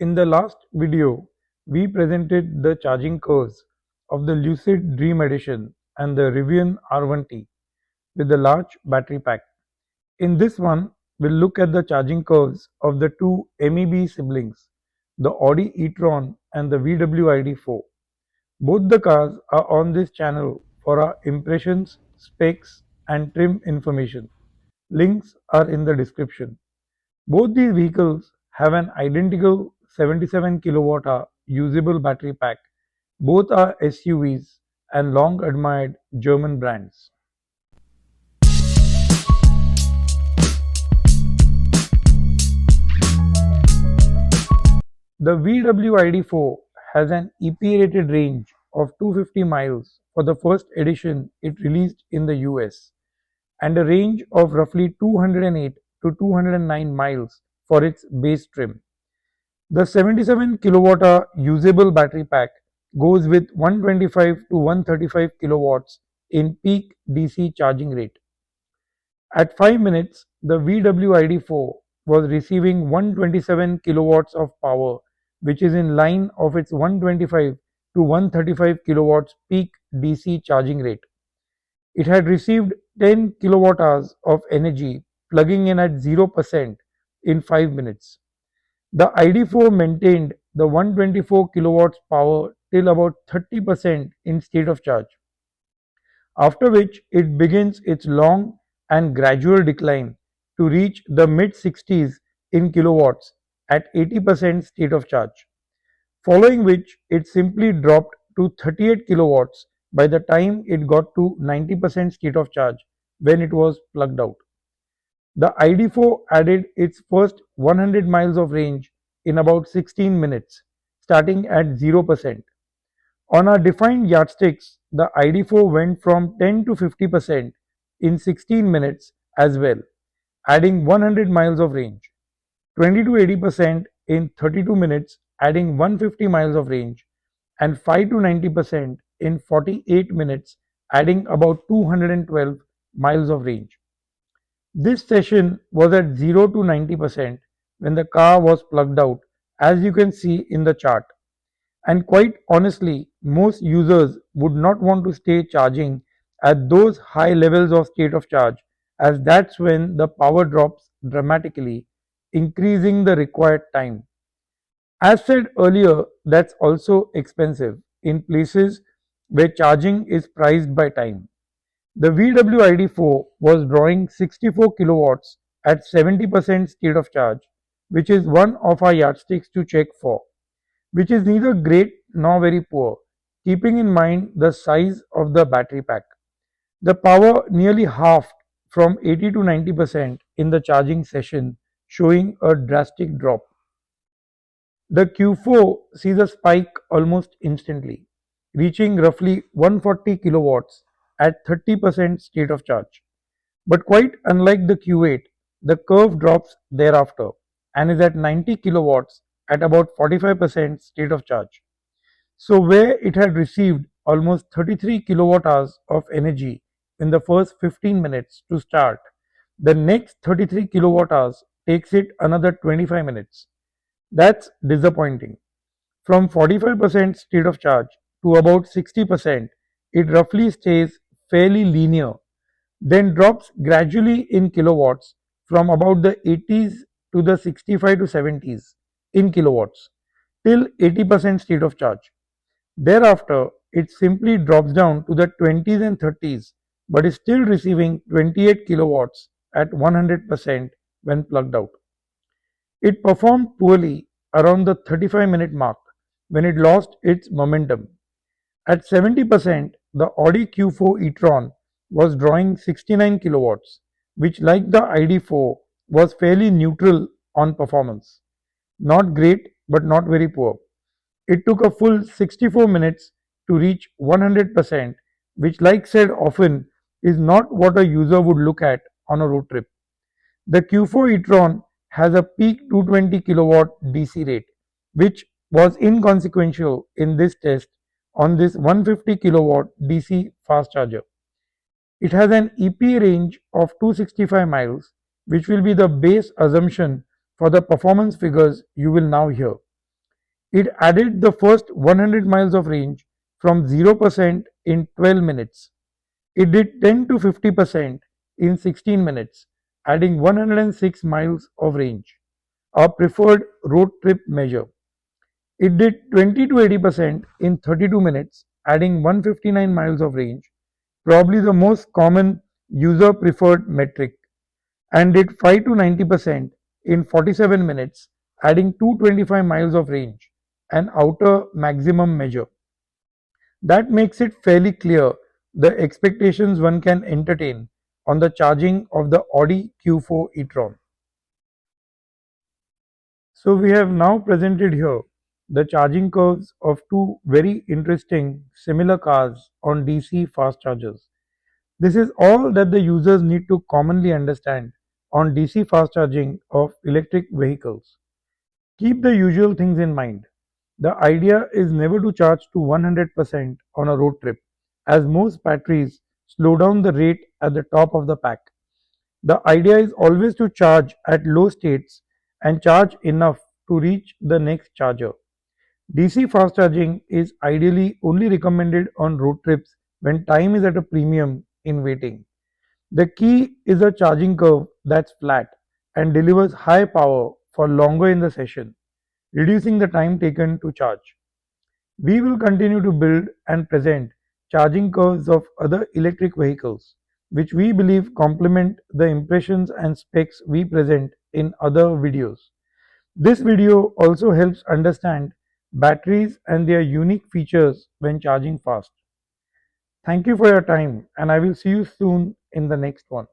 In the last video, we presented the charging curves of the Lucid Dream Edition and the Rivian R1T with the large battery pack. In this one, we'll look at the charging curves of the two MEB siblings, the Audi e-tron and the VW ID.4. Both the cars are on this channel for our impressions, specs and trim information. Links are in the description. Both these vehicles have an identical 77 kWh usable battery pack. Both are SUVs and long admired German brands. The VW ID.4 has an EP rated range of 250 miles for the first edition it released in the US and a range of roughly 208 to 209 miles for its base trim. The 77 kWh usable battery pack goes with 125 to 135 kilowatts in peak DC charging rate. At 5 minutes, the VW ID.4 was receiving 127 kilowatts of power, which is in line of its 125 to 135 kilowatts peak DC charging rate. It had received 10 kilowatt hours of energy plugging in at 0% in 5 minutes. The ID.4 maintained the 124 kilowatts power till about 30% in state of charge, after which it begins its long and gradual decline to reach the mid-60s in kilowatts at 80% state of charge, following which it simply dropped to 38 kilowatts by the time it got to 90% state of charge when it was plugged out. The ID.4 added its first 100 miles of range in about 16 minutes, starting at 0%. On our defined yardsticks, the ID.4 went from 10 to 50% in 16 minutes as well, adding 100 miles of range, 20 to 80% in 32 minutes, adding 150 miles of range, and 5 to 90% in 48 minutes, adding about 212 miles of range. This session was at 0 to 90% when the car was plugged out, as you can see in the chart. And quite honestly, most users would not want to stay charging at those high levels of state of charge, as that's when the power drops dramatically, increasing the required time. As said earlier, that's also expensive in places where charging is priced by time. The VW ID.4 was drawing 64 kilowatts at 70% state of charge, which is one of our yardsticks to check for, which is neither great nor very poor, keeping in mind the size of the battery pack. The power nearly halved from 80 to 90% in the charging session, showing a drastic drop. The Q4 sees a spike almost instantly, reaching roughly 140 kilowatts at 30% state of charge. But quite unlike the Q8, the curve drops thereafter and is at 90 kilowatts at about 45% state of charge. So where it had received almost 33 kilowatt hours of energy in the first 15 minutes to start, the next 33 kilowatt hours takes it another 25 minutes. That's disappointing. From 45% state of charge to about 60%, it roughly stays fairly linear, then drops gradually in kilowatts from about the 80s to the 65 to 70s in kilowatts till 80% state of charge. Thereafter, it simply drops down to the 20s and 30s, but is still receiving 28 kilowatts at 100% when plugged out. It performed poorly around the 35-minute mark when it lost its momentum. At 70%, the Audi Q4 e-tron was drawing 69 kilowatts, which, like the ID.4, was fairly neutral on performance. Not great, but not very poor. It took a full 64 minutes to reach 100%, which, like said often, is not what a user would look at on a road trip. The Q4 e-tron has a peak 220 kilowatt DC rate, which was inconsequential in this test on this 150 kilowatt DC fast charger. It has an EP range of 265 miles, which will be the base assumption for the performance figures you will now hear. It added the first 100 miles of range from 0% in 12 minutes. It did 10 to 50% in 16 minutes, adding 106 miles of range, our preferred road trip measure. It did 20 to 80% in 32 minutes, adding 159 miles of range, probably the most common user preferred metric, and did 5 to 90% in 47 minutes, adding 225 miles of range, an outer maximum measure. That makes it fairly clear the expectations one can entertain on the charging of the Audi Q4 e-tron. So we have now presented here the charging curves of two very interesting similar cars on DC fast chargers. This is all that the users need to commonly understand on DC fast charging of electric vehicles. Keep the usual things in mind. The idea is never to charge to 100% on a road trip, as most batteries slow down the rate at the top of the pack. The idea is always to charge at low states and charge enough to reach the next charger. DC fast charging is ideally only recommended on road trips when time is at a premium in waiting. The key is a charging curve that's flat and delivers high power for longer in the session, reducing the time taken to charge. We will continue to build and present charging curves of other electric vehicles, which we believe complement the impressions and specs we present in other videos. This video also helps understand batteries and their unique features when charging fast. Thank you for your time, and I will see you soon in the next one.